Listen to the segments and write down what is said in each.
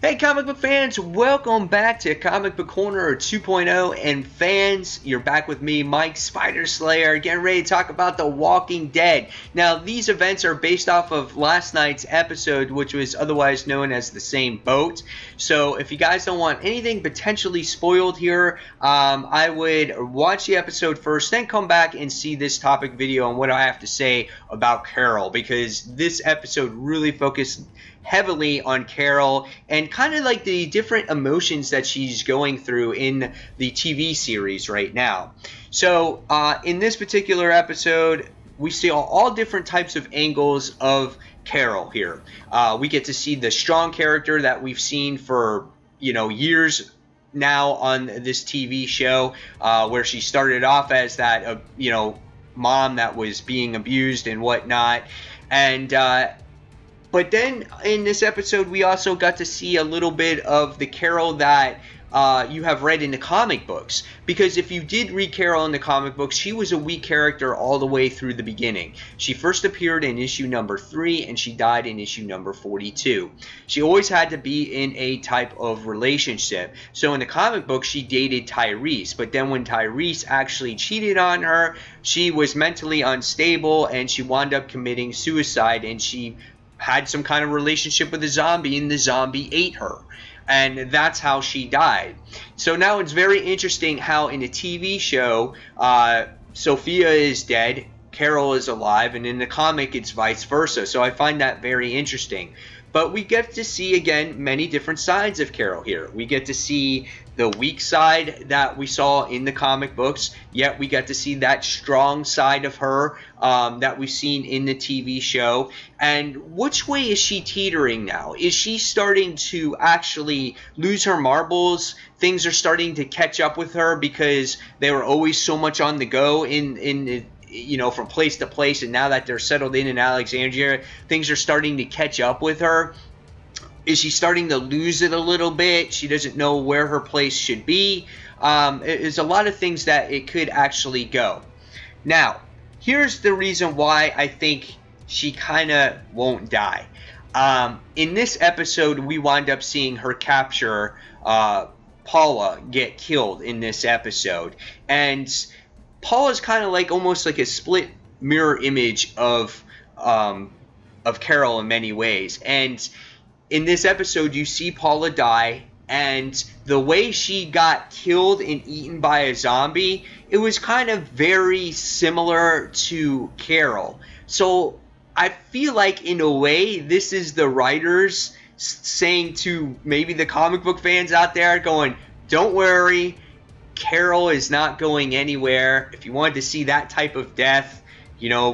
Hey comic book fans, welcome back to Comic Book Corner 2.0, and fans, you're back with me, Mike Spider Slayer, getting ready to talk about The Walking Dead. Now, these events are based off of last night's episode, which was otherwise known as The Same Boat. So if you guys don't want anything potentially spoiled here, I would watch the episode first, then come back and see this topic video on what I have to say about Carol, because this episode really focused heavily on Carol and kind of like the different emotions that she's going through in the TV series right now. So in this particular episode, we see all different types of angles of Carol here. We get to see the strong character that we've seen for years now on this TV show, where she started off as that mom that was being abused and whatnot, and but then in this episode, we also got to see a little bit of the Carol that you have read in the comic books. Because if you did read Carol in the comic books, she was a weak character all the way through the beginning. She first appeared in issue number 3 and she died in issue number 42. She always had to be in a type of relationship. So in the comic book, she dated Tyrese. But then when Tyrese actually cheated on her, she was mentally unstable and she wound up committing suicide, and she had some kind of relationship with a zombie, and the zombie ate her. And that's how she died. So now it's very interesting how in the TV show, Sophia is dead, Carol is alive, and in the comic it's vice versa. So I find that very interesting. But we get to see, again, many different sides of Carol here. We get to see the weak side that we saw in the comic books, yet we get to see that strong side of her that we've seen in the TV show. And which way is she teetering now? Is she starting to actually lose her marbles? Things are starting to catch up with her because they were always so much on the go from place to place, and now that they're settled in Alexandria, things are starting to catch up with her. Is she starting to lose it a little bit? She doesn't know where her place should be. There's a lot of things that it could actually go. Now, here's the reason why I think she kind of won't die. In this episode, we wind up seeing her capture Paula get killed in this episode, and Paula's kind of like almost like a split mirror image of Carol in many ways. And in this episode, you see Paula die, and the way she got killed and eaten by a zombie, it was kind of very similar to Carol. So I feel like in a way, this is the writers saying to maybe the comic book fans out there, going, don't worry, Carol is not going anywhere. If you wanted to see that type of death,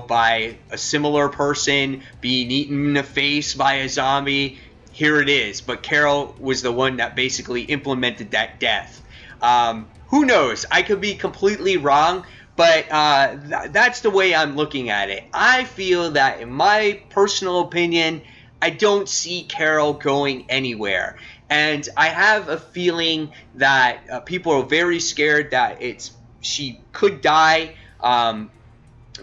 by a similar person being eaten in the face by a zombie, here it is. But Carol was the one that basically implemented that death. Who knows? I could be completely wrong, but that's the way I'm looking at it. I feel that, in my personal opinion, I don't see Carol going anywhere. And I have a feeling that people are very scared that she could die,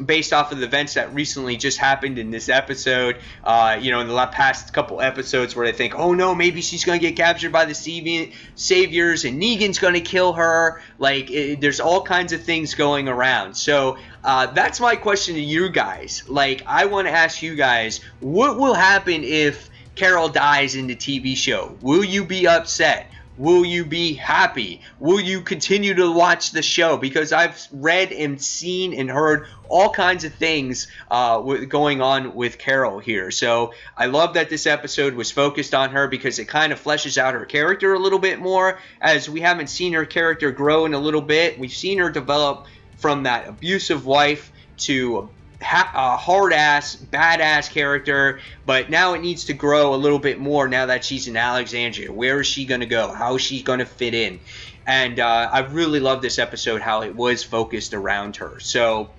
based off of the events that recently just happened in this episode, in the past couple episodes, where they think, oh no, maybe she's going to get captured by the Saviors and Negan's going to kill her. There's all kinds of things going around. So that's my question to you guys. I want to ask you guys, what will happen if Carol dies in the TV show? Will you be upset? Will you be happy? Will you continue to watch the show? Because I've read and seen and heard all kinds of things going on with Carol here. So I love that this episode was focused on her, because it kind of fleshes out her character a little bit more, as we haven't seen her character grow in a little bit. We've seen her develop from that abusive wife to a hard-ass, badass character, but now it needs to grow a little bit more now that she's in Alexandria. Where is she going to go? How is she going to fit in? And I really love this episode, how it was focused around her. So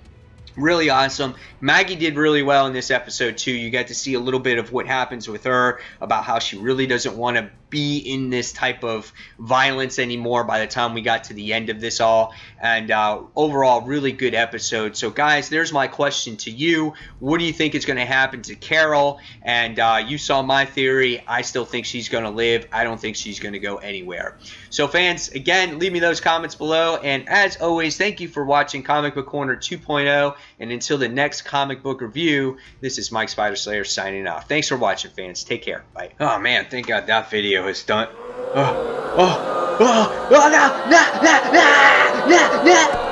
really awesome. Maggie did really well in this episode too. You get to see a little bit of what happens with her, about how she really doesn't want to be in this type of violence anymore by the time we got to the end of this all. And overall, really good episode. So guys, there's my question to you. What do you think is going to happen to Carol? And you saw my theory. I still think she's going to live. I don't think she's going to go anywhere. So fans, again, leave me those comments below. And as always, thank you for watching Comic Book Corner 2.0. And until the next comic book review, this is Mike Spider Slayer signing off. Thanks for watching, fans. Take care. Bye. Oh man, thank God that video is done. No, no, no, no, no, no.